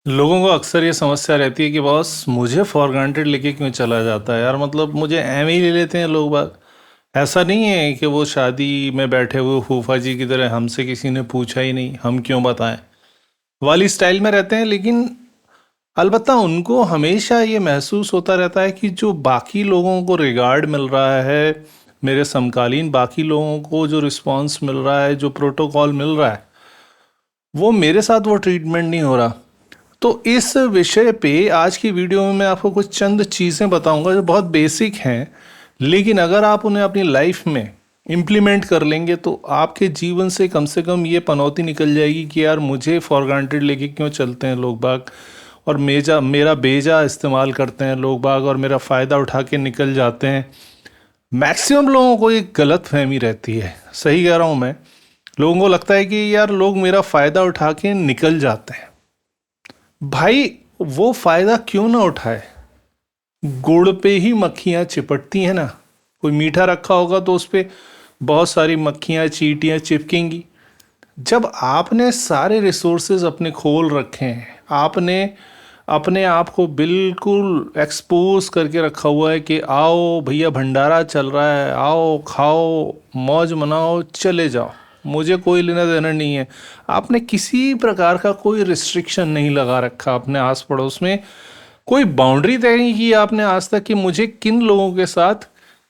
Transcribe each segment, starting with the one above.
लोगों को अक्सर ये समस्या रहती है कि बॉस मुझे फॉर ग्रांटेड लेके क्यों चला जाता है यार। मतलब मुझे एम ही ले लेते हैं लोग बाग। ऐसा नहीं है कि वो शादी में बैठे हुए फूफा जी की तरह हमसे किसी ने पूछा ही नहीं, हम क्यों बताएं वाली स्टाइल में रहते हैं। लेकिन अलबत्ता उनको हमेशा ये महसूस होता रहता है कि जो बाकी लोगों को रिगार्ड मिल रहा है, मेरे समकालीन बाकी लोगों को जो रिस्पांस मिल रहा है, जो प्रोटोकॉल मिल रहा है, वो मेरे साथ वो ट्रीटमेंट नहीं हो रहा। तो इस विषय पे आज की वीडियो में मैं आपको कुछ चंद चीज़ें बताऊंगा जो बहुत बेसिक हैं, लेकिन अगर आप उन्हें अपनी लाइफ में इम्प्लीमेंट कर लेंगे तो आपके जीवन से कम ये पनौती निकल जाएगी कि यार मुझे फॉर ग्रांटेड लेके क्यों चलते हैं लोग बाग, और मेरा बेजा इस्तेमाल करते हैं लोग बाग, और मेरा फ़ायदा उठा के निकल जाते हैं। मैक्सिमम लोगों को एक गलत फहमी रहती है, सही कह रहा हूँ मैं। लोगों को लगता है कि यार लोग मेरा फ़ायदा उठा के निकल जाते हैं। भाई, वो फायदा क्यों ना उठाए। गुड़ पे ही मक्खियां चिपटती हैं ना। कोई मीठा रखा होगा तो उस पे बहुत सारी मक्खियां चींटियां चिपकेंगी। जब आपने सारे रिसोर्सेज अपने खोल रखे हैं, आपने अपने आप को बिल्कुल एक्सपोज करके रखा हुआ है कि आओ भैया भंडारा चल रहा है, आओ खाओ मौज मनाओ चले जाओ, मुझे कोई लेना देना नहीं है। आपने किसी प्रकार का कोई रिस्ट्रिक्शन नहीं लगा रखा अपने आस पड़ोस में। कोई बाउंड्री तय नहीं की आपने आज तक कि मुझे किन लोगों के साथ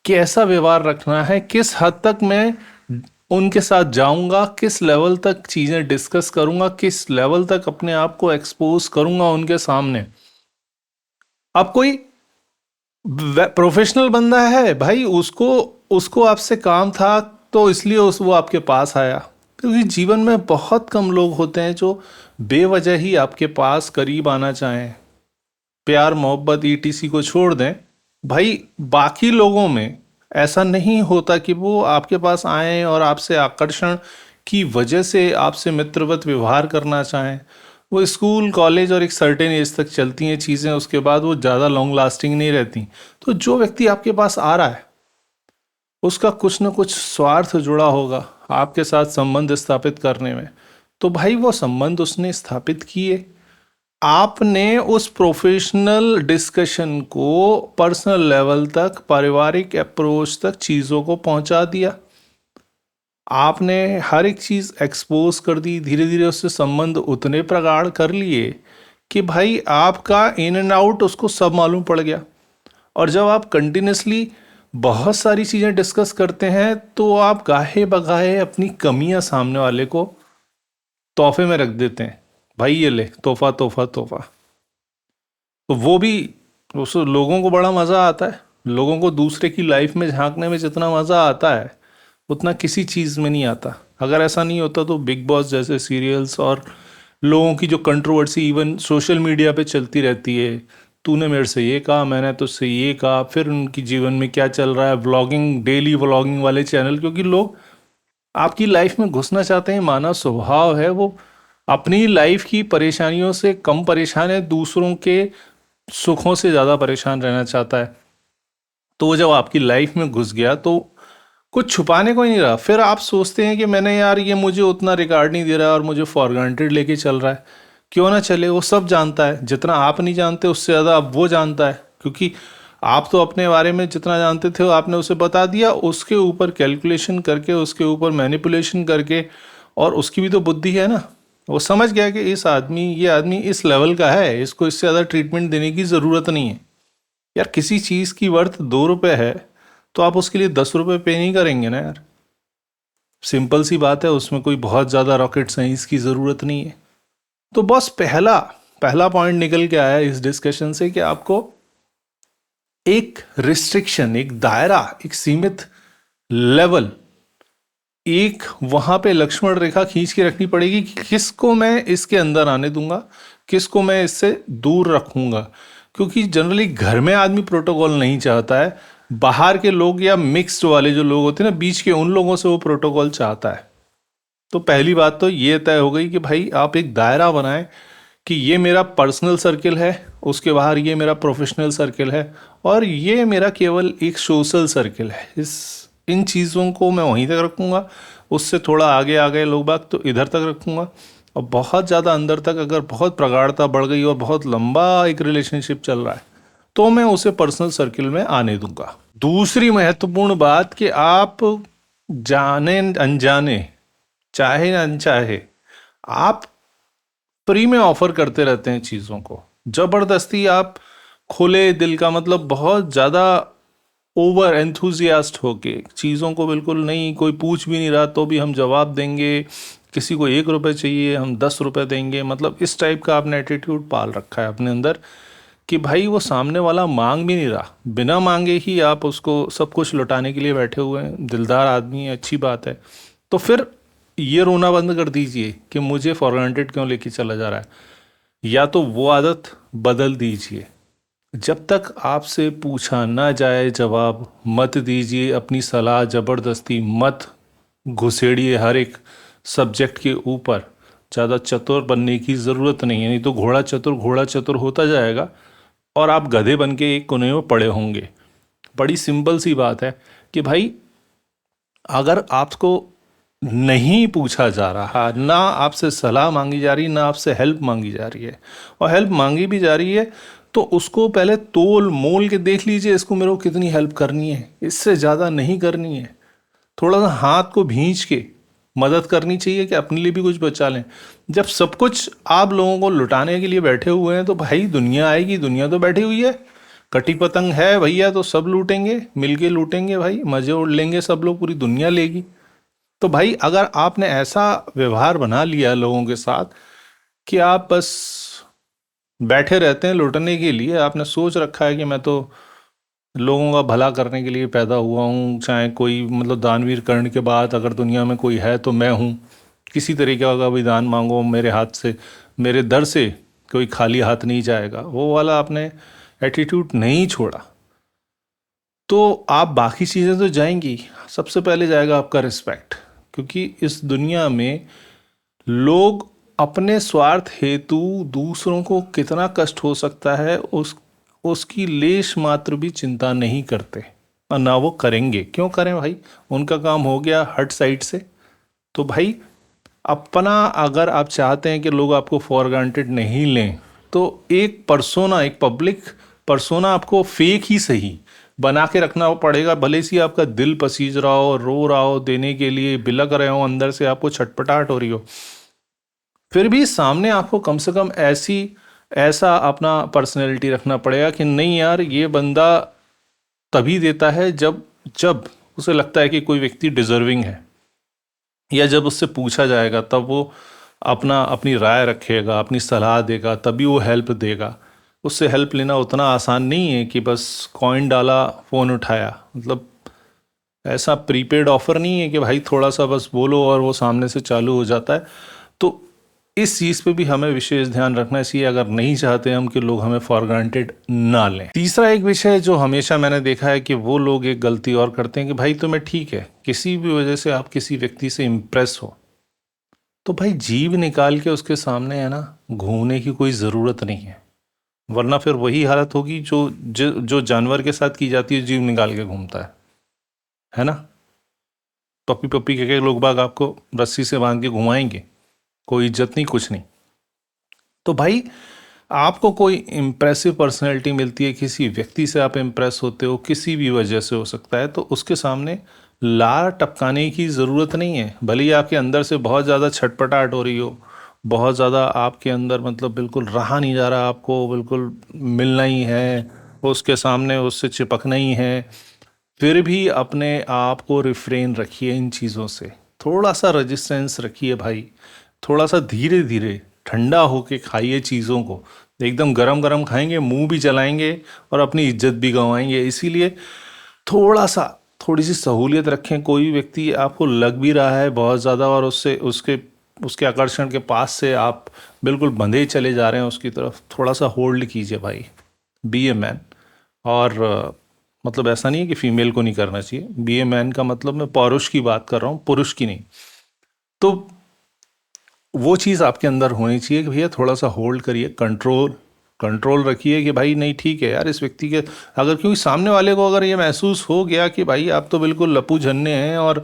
कैसा व्यवहार रखना है, किस हद तक मैं उनके साथ जाऊंगा, किस लेवल तक चीज़ें डिस्कस करूंगा, किस लेवल तक अपने आप को एक्सपोज करूंगा उनके सामने। अब कोई प्रोफेशनल बंदा है भाई, उसको उसको आपसे काम था तो इसलिए वो आपके पास आया। क्योंकि जीवन में बहुत कम लोग होते हैं जो बेवजह ही आपके पास करीब आना चाहें। प्यार मोहब्बत ईटीसी को छोड़ दें, भाई बाकी लोगों में ऐसा नहीं होता कि वो आपके पास आए और आपसे आकर्षण की वजह से आपसे मित्रवत व्यवहार करना चाहें। वो स्कूल कॉलेज और एक सर्टेन एज तक चलती हैं चीज़ें, उसके बाद वो ज़्यादा लॉन्ग लास्टिंग नहीं रहती। तो जो व्यक्ति आपके पास आ रहा है उसका कुछ ना कुछ स्वार्थ जुड़ा होगा आपके साथ संबंध स्थापित करने में। तो भाई वो संबंध उसने स्थापित किए, आपने उस प्रोफेशनल डिस्कशन को पर्सनल लेवल तक, पारिवारिक अप्रोच तक चीज़ों को पहुंचा दिया। आपने हर एक चीज़ एक्सपोज कर दी, धीरे धीरे उससे संबंध उतने प्रगाढ़ कर लिए कि भाई आपका इन एंड आउट उसको सब मालूम पड़ गया। और जब आप कंटिन्यूसली बहुत सारी चीज़ें डिस्कस करते हैं तो आप गाहे बगाहे अपनी कमियां सामने वाले को तोहफे में रख देते हैं। भाई ये ले तोहफा तोहफा तोहफा। तो वो भी, उस लोगों को बड़ा मज़ा आता है। लोगों को दूसरे की लाइफ में झांकने में जितना मज़ा आता है उतना किसी चीज़ में नहीं आता। अगर ऐसा नहीं होता तो बिग बॉस जैसे सीरियल्स और लोगों की जो कंट्रोवर्सी इवन सोशल मीडिया पे चलती रहती है, तूने मेरे से ये कहा, मैंने तुझसे ये कहा, फिर उनकी जीवन में क्या चल रहा है, व्लॉगिंग, डेली व्लॉगिंग वाले चैनल। क्योंकि लोग आपकी लाइफ में घुसना चाहते हैं, मानव स्वभाव है। वो अपनी लाइफ की परेशानियों से कम परेशान है, दूसरों के सुखों से ज़्यादा परेशान रहना चाहता है। तो वो जब आपकी लाइफ में घुस गया तो कुछ छुपाने को ही नहीं रहा। फिर आप सोचते हैं कि मैंने यार ये मुझे उतना रिगार्ड नहीं दे रहा है और मुझे फॉर ग्रांटेड लेके चल रहा है। क्यों ना चले, वो सब जानता है। जितना आप नहीं जानते उससे ज़्यादा अब वो जानता है। क्योंकि आप तो अपने बारे में जितना जानते थे वो आपने उसे बता दिया, उसके ऊपर कैलकुलेशन करके, उसके ऊपर मैनिपुलेशन करके। और उसकी भी तो बुद्धि है ना, वो समझ गया कि ये आदमी इस लेवल का है, इसको इससे ज़्यादा ट्रीटमेंट देने की ज़रूरत नहीं है। यार किसी चीज़ की वर्थ 2 रुपये है तो आप उसके लिए 10 रुपये पे नहीं करेंगे ना यार। सिंपल सी बात है, उसमें कोई बहुत ज़्यादा रॉकेट साइंस की ज़रूरत नहीं है। तो बस पहला पहला पॉइंट निकल के आया इस डिस्कशन से कि आपको एक रिस्ट्रिक्शन, एक दायरा, एक सीमित लेवल, एक वहां पे लक्ष्मण रेखा खींच के रखनी पड़ेगी कि किसको मैं इसके अंदर आने दूंगा, किसको मैं इससे दूर रखूंगा। क्योंकि जनरली घर में आदमी प्रोटोकॉल नहीं चाहता है, बाहर के लोग या मिक्स्ड वाले जो लोग होते हैं ना बीच के, उन लोगों से वो प्रोटोकॉल चाहता है। तो पहली बात तो ये तय हो गई कि भाई आप एक दायरा बनाएं कि ये मेरा पर्सनल सर्किल है, उसके बाहर ये मेरा प्रोफेशनल सर्किल है, और ये मेरा केवल एक सोशल सर्किल है। इन चीज़ों को मैं वहीं तक रखूँगा, उससे थोड़ा आगे आ गए लोग बाग तो इधर तक रखूँगा। और बहुत ज़्यादा अंदर तक अगर बहुत प्रगाढ़ता बढ़ गई और बहुत लंबा एक रिलेशनशिप चल रहा है, तो मैं उसे पर्सनल सर्किल में आने दूंगा। दूसरी महत्वपूर्ण बात कि आप जाने अनजाने, चाहे अनचाहे, आप फ्री में ऑफर करते रहते हैं चीज़ों को। जबरदस्ती आप खुले दिल का, मतलब बहुत ज़्यादा ओवर एंथुजियास्ट होके चीज़ों को, बिल्कुल नहीं, कोई पूछ भी नहीं रहा तो भी हम जवाब देंगे, किसी को 1 रुपये चाहिए हम 10 रुपये देंगे, मतलब इस टाइप का आपने एटीट्यूड पाल रखा है अपने अंदर कि भाई वो सामने वाला मांग भी नहीं रहा, बिना मांगे ही आप उसको सब कुछ लुटाने के लिए बैठे हुए हैं। दिलदार आदमी है, अच्छी बात है, तो फिर ये रोना बंद कर दीजिए कि मुझे फॉर ग्रांटेड क्यों लेके चला जा रहा है, या तो वो आदत बदल दीजिए। जब तक आपसे पूछा ना जाए जवाब मत दीजिए, अपनी सलाह ज़बरदस्ती मत घुसेड़िए हर एक सब्जेक्ट के ऊपर। ज़्यादा चतुर बनने की ज़रूरत नहीं है, नहीं तो घोड़ा चतुर होता जाएगा और आप गधे बन के एक कोने में पड़े होंगे। बड़ी सिंपल सी बात है कि भाई अगर आपको नहीं पूछा जा रहा, ना आपसे सलाह मांगी जा रही, ना आपसे हेल्प मांगी जा रही है, और हेल्प मांगी भी जा रही है तो उसको पहले तोल मोल के देख लीजिए, इसको मेरे को कितनी हेल्प करनी है, इससे ज़्यादा नहीं करनी है। थोड़ा सा हाथ को भींच के मदद करनी चाहिए कि अपने लिए भी कुछ बचा लें। जब सब कुछ आप लोगों को लुटाने के लिए बैठे हुए हैं तो भाई दुनिया आएगी, दुनिया तो बैठी हुई है, कटी पतंग है भैया, तो सब लूटेंगे, मिलके लूटेंगे भाई, मजे उड़ लेंगे सब लोग, पूरी दुनिया लेगी। तो भाई अगर आपने ऐसा व्यवहार बना लिया लोगों के साथ कि आप बस बैठे रहते हैं लुटने के लिए, आपने सोच रखा है कि मैं तो लोगों का भला करने के लिए पैदा हुआ हूँ, चाहे कोई मतलब दानवीर कर्ण के बाद अगर दुनिया में कोई है तो मैं हूँ, किसी तरीके का भी दान मांगो मेरे हाथ से, मेरे दर से कोई खाली हाथ नहीं जाएगा, वो वाला आपने एटीट्यूड नहीं छोड़ा, तो आप बाकी चीज़ें तो जाएंगी, सबसे पहले जाएगा आपका रिस्पेक्ट। क्योंकि इस दुनिया में लोग अपने स्वार्थ हेतु दूसरों को कितना कष्ट हो सकता है उसकी लेश मात्र भी चिंता नहीं करते, और ना वो करेंगे। क्यों करें भाई, उनका काम हो गया हट साइड से। तो भाई अपना, अगर आप चाहते हैं कि लोग आपको फॉर ग्रांटेड नहीं लें, तो एक पर्सोना, एक पब्लिक पर्सोना आपको फेक ही सही बना के रखना पड़ेगा। भले से आपका दिल पसीज रहा हो, रो रहा हो, देने के लिए बिलक रहे हो, अंदर से आपको छटपटाहट हो रही हो, फिर भी सामने आपको कम से कम ऐसा अपना पर्सनैलिटी रखना पड़ेगा कि नहीं यार, ये बंदा तभी देता है जब जब उसे लगता है कि कोई व्यक्ति डिजर्विंग है, या जब उससे पूछा जाएगा तब वो अपनी राय रखेगा, अपनी सलाह देगा, तभी वो हेल्प देगा। उससे हेल्प लेना उतना आसान नहीं है कि बस कॉइन डाला फ़ोन उठाया, मतलब ऐसा प्रीपेड ऑफर नहीं है कि भाई थोड़ा सा बस बोलो और वो सामने से चालू हो जाता है। तो इस चीज़ पे भी हमें विशेष ध्यान रखना चाहिए अगर नहीं चाहते हम कि लोग हमें फॉर ग्रांटेड ना लें। तीसरा एक विषय जो हमेशा मैंने देखा है कि वो लोग एक गलती और करते हैं कि भाई तुम्हें ठीक है, किसी भी वजह से आप किसी व्यक्ति से इम्प्रेस हो तो भाई जीभ निकाल के उसके सामने है ना घूमने की कोई ज़रूरत नहीं है, वरना फिर वही हालत होगी जो जानवर के साथ की जाती है, जीभ निकाल के घूमता है ना। पप्पी पप्पी के लोग बाग आपको रस्सी से बांध के घुमाएंगे, कोई इज्जत नहीं, कुछ नहीं। तो भाई आपको कोई इम्प्रेसिव पर्सनैलिटी मिलती है, किसी व्यक्ति से आप इम्प्रेस होते हो, किसी भी वजह से हो सकता है, तो उसके सामने लार टपकाने की ज़रूरत नहीं है। भले ही आपके अंदर से बहुत ज़्यादा छटपटाहट हो रही हो, बहुत ज़्यादा आपके अंदर मतलब बिल्कुल रहा नहीं जा रहा, आपको बिल्कुल मिलना ही है उसके सामने, उससे चिपकना ही है, फिर भी अपने आप को रिफ्रेन रखिए इन चीज़ों से, थोड़ा सा रेजिस्टेंस रखिए भाई, थोड़ा सा धीरे धीरे ठंडा होके खाइए चीज़ों को। एकदम गरम गरम खाएंगे, मुंह भी चलाएंगे और अपनी इज्जत भी गंवाएंगे। इसीलिए थोड़ी सी सहूलियत रखें। कोई व्यक्ति आपको लग भी रहा है बहुत ज़्यादा और उसके आकर्षण के पास से आप बिल्कुल बंधे चले जा रहे हैं उसकी तरफ, थोड़ा सा होल्ड कीजिए भाई, बी ए मैन। और मतलब ऐसा नहीं है कि फीमेल को नहीं करना चाहिए, बी ए मैन का मतलब मैं पौरुष की बात कर रहा हूँ, पुरुष की नहीं। तो वो चीज़ आपके अंदर होनी चाहिए कि भैया थोड़ा सा होल्ड करिए, कंट्रोल रखिए कि भाई नहीं ठीक है यार, इस व्यक्ति के अगर, क्योंकि सामने वाले को अगर ये महसूस हो गया कि भाई आप तो बिल्कुल लप्पू झन्ने हैं और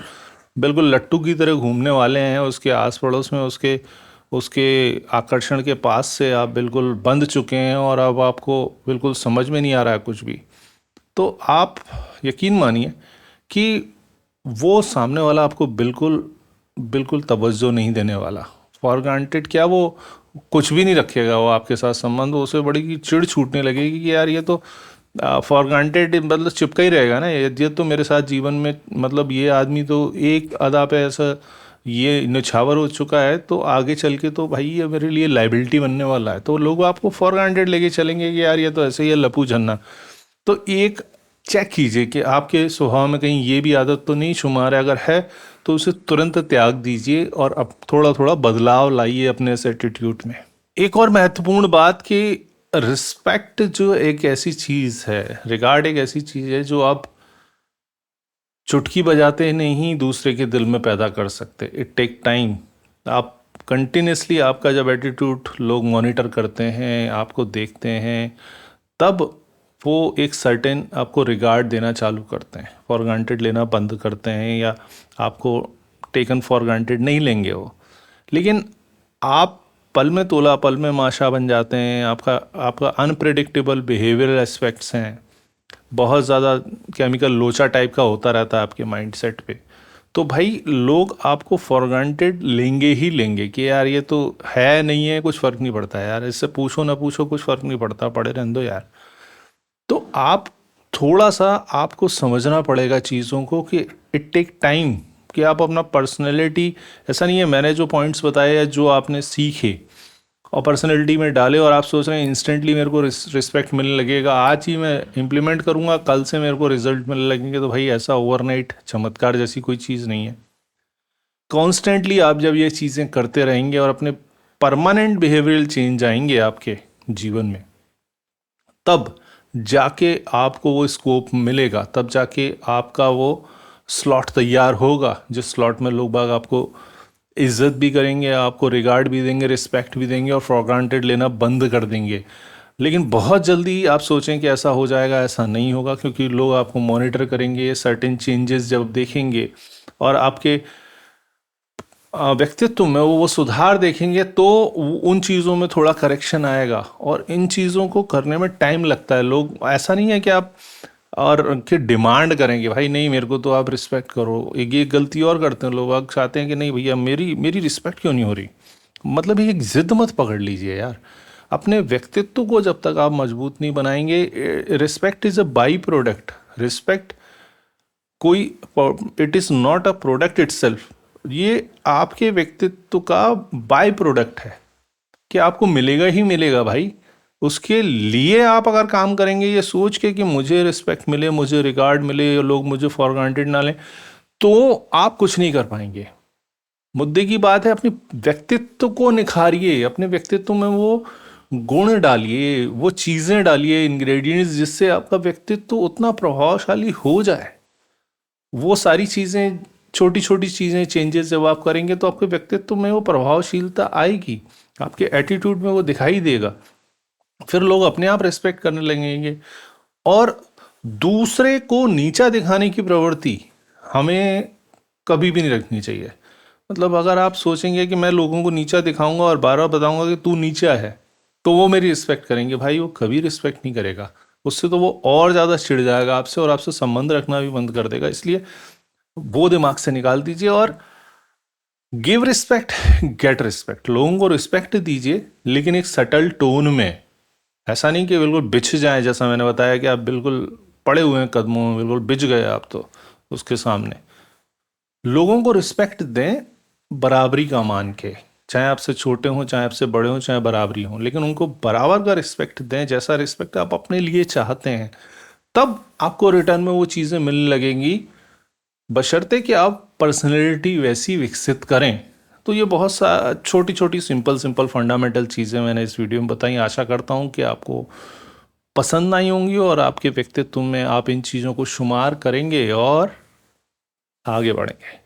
बिल्कुल लट्टू की तरह घूमने वाले हैं उसके आस पड़ोस में, उसके उसके आकर्षण के पास से आप बिल्कुल बंध चुके हैं और अब आपको बिल्कुल समझ में नहीं आ रहा है कुछ भी, तो आप यकीन मानिए कि वो सामने वाला आपको बिल्कुल बिल्कुल तवज्जो नहीं देने वाला। फॉर ग्रांटेड क्या, वो कुछ भी नहीं रखेगा वो आपके साथ संबंध, उसे बड़ी की चिढ़ छूटने लगेगी कि यार ये तो फॉर ग्रांटेड मतलब चिपका ही रहेगा ना, ये तो मेरे साथ जीवन में मतलब ये आदमी तो एक अदा पे ऐसा ये निछावर हो चुका है, तो आगे चल के तो भाई ये मेरे लिए लाइबिलिटी बनने वाला है। तो लोग आपको फॉर ग्रांटेड लेके चलेंगे कि यार ये तो ऐसे ही है लपू झन्ना। तो एक चेक कीजिए कि आपके स्वभाव में कहीं ये भी आदत तो नहीं शुमार है, अगर है तो उसे तुरंत त्याग दीजिए और अब थोड़ा थोड़ा बदलाव लाइए अपने इस एटीट्यूड में। एक और महत्वपूर्ण बात कि रिस्पेक्ट जो एक ऐसी चीज़ है, रिगार्ड एक ऐसी चीज़ है जो आप चुटकी बजाते नहीं दूसरे के दिल में पैदा कर सकते। It take time. आप कंटिन्यूसली आपका जब एटीट्यूड लोग मॉनिटर करते हैं, आपको देखते हैं, तब वो एक सर्टेन आपको रिगार्ड देना चालू करते हैं, फॉर ग्रांटेड लेना बंद करते हैं, या आपको टेकन फॉर ग्रांटेड नहीं लेंगे वो। लेकिन आप पल में तोला पल में माशा बन जाते हैं, आपका आपका अनप्रेडिक्टेबल बिहेवियरल एस्पेक्ट्स हैं, बहुत ज़्यादा केमिकल लोचा टाइप का होता रहता है आपके माइंडसेट पे, तो भाई लोग आपको फॉर ग्रांटेड लेंगे ही लेंगे कि यार ये तो है नहीं है, कुछ फ़र्क नहीं पड़ता यार, इससे पूछो ना पूछो कुछ फ़र्क नहीं पड़ता, पड़े रहने दो यार। तो आप थोड़ा सा आपको समझना पड़ेगा चीज़ों को कि इट टेक टाइम, कि आप अपना पर्सनैलिटी, ऐसा नहीं है मैंने जो पॉइंट्स बताए या जो आपने सीखे और पर्सनैलिटी में डाले और आप सोच रहे हैं इंस्टेंटली मेरे को रिस्पेक्ट मिलने लगेगा, आज ही मैं इम्प्लीमेंट करूँगा कल से मेरे को रिजल्ट मिलने लगेंगे, तो भाई ऐसा ओवरनाइट चमत्कार जैसी कोई चीज़ नहीं है। कॉन्स्टेंटली आप जब ये चीज़ें करते रहेंगे और अपने परमानेंट बिहेवियरल चेंज आएंगे आपके जीवन में, तब जाके आपको वो स्कोप मिलेगा, तब जाके आपका वो स्लॉट तैयार होगा जिस स्लॉट में लोग बाग आपको इज्जत भी करेंगे, आपको रिगार्ड भी देंगे, रिस्पेक्ट भी देंगे और फॉर ग्रांटेड लेना बंद कर देंगे। लेकिन बहुत जल्दी आप सोचें कि ऐसा हो जाएगा, ऐसा नहीं होगा, क्योंकि लोग आपको मॉनिटर करेंगे, सर्टेन चेंजेस जब देखेंगे और आपके व्यक्तित्व में वो सुधार देखेंगे, तो उन चीज़ों में थोड़ा करेक्शन आएगा और इन चीज़ों को करने में टाइम लगता है। लोग ऐसा नहीं है कि आप और कि डिमांड करेंगे भाई नहीं मेरे को तो आप रिस्पेक्ट करो, एक ये गलती और करते हैं लोग, आप चाहते हैं कि नहीं भैया मेरी मेरी रिस्पेक्ट क्यों नहीं हो रही। मतलब ये एक जिद मत पकड़ लीजिए यार, अपने व्यक्तित्व को जब तक आप मजबूत नहीं बनाएंगे, respect is a byproduct. Respect कोई, it is not a product itself, ये आपके व्यक्तित्व का बाय प्रोडक्ट है कि आपको मिलेगा ही मिलेगा भाई। उसके लिए आप अगर काम करेंगे ये सोच के कि मुझे रिस्पेक्ट मिले, मुझे रिगार्ड मिले, लोग मुझे फॉर ग्रांटेड ना लें, तो आप कुछ नहीं कर पाएंगे। मुद्दे की बात है अपने व्यक्तित्व को निखारिए, अपने व्यक्तित्व में वो गुण डालिए, वो चीज़ें डालिए, इंग्रेडिएंट्स, जिससे आपका व्यक्तित्व उतना प्रभावशाली हो जाए। वो सारी चीज़ें, छोटी छोटी चीज़ें, चेंजेस जब आप करेंगे तो आपके व्यक्तित्व में वो प्रभावशीलता आएगी, आपके एटीट्यूड में वो दिखाई देगा, फिर लोग अपने आप रिस्पेक्ट करने लगेंगे। और दूसरे को नीचा दिखाने की प्रवृत्ति हमें कभी भी नहीं रखनी चाहिए। मतलब अगर आप सोचेंगे कि मैं लोगों को नीचा दिखाऊंगा और बार बार बताऊंगा कि तू नीचा है, तो वो मेरी रिस्पेक्ट करेंगे, भाई वो कभी रिस्पेक्ट नहीं करेगा, उससे तो वो और ज़्यादा चिढ़ जाएगा आपसे और आपसे संबंध रखना भी बंद कर देगा। इसलिए वो दिमाग से निकाल दीजिए और गिव रिस्पेक्ट, गेट रिस्पेक्ट। लोगों को रिस्पेक्ट दीजिए लेकिन एक सटल टोन में, ऐसा नहीं कि बिल्कुल बिछ जाए, जैसा मैंने बताया कि आप बिल्कुल पड़े हुए हैं कदमों में, बिल्कुल बिछ गए आप तो उसके सामने। लोगों को रिस्पेक्ट दें बराबरी का मान के, चाहे आपसे छोटे हों, चाहे आपसे बड़े हों, चाहे बराबरी हों, लेकिन उनको बराबर का रिस्पेक्ट दें जैसा रिस्पेक्ट आप अपने लिए चाहते हैं। तब आपको रिटर्न में वो चीज़ें मिलने लगेंगी, बशर्ते कि आप पर्सनैलिटी वैसी विकसित करें। तो ये बहुत सा छोटी छोटी सिंपल सिंपल फंडामेंटल चीज़ें मैंने इस वीडियो में बताई। आशा करता हूँ कि आपको पसंद आई होंगी और आपके व्यक्तित्व में आप इन चीज़ों को शुमार करेंगे और आगे बढ़ेंगे।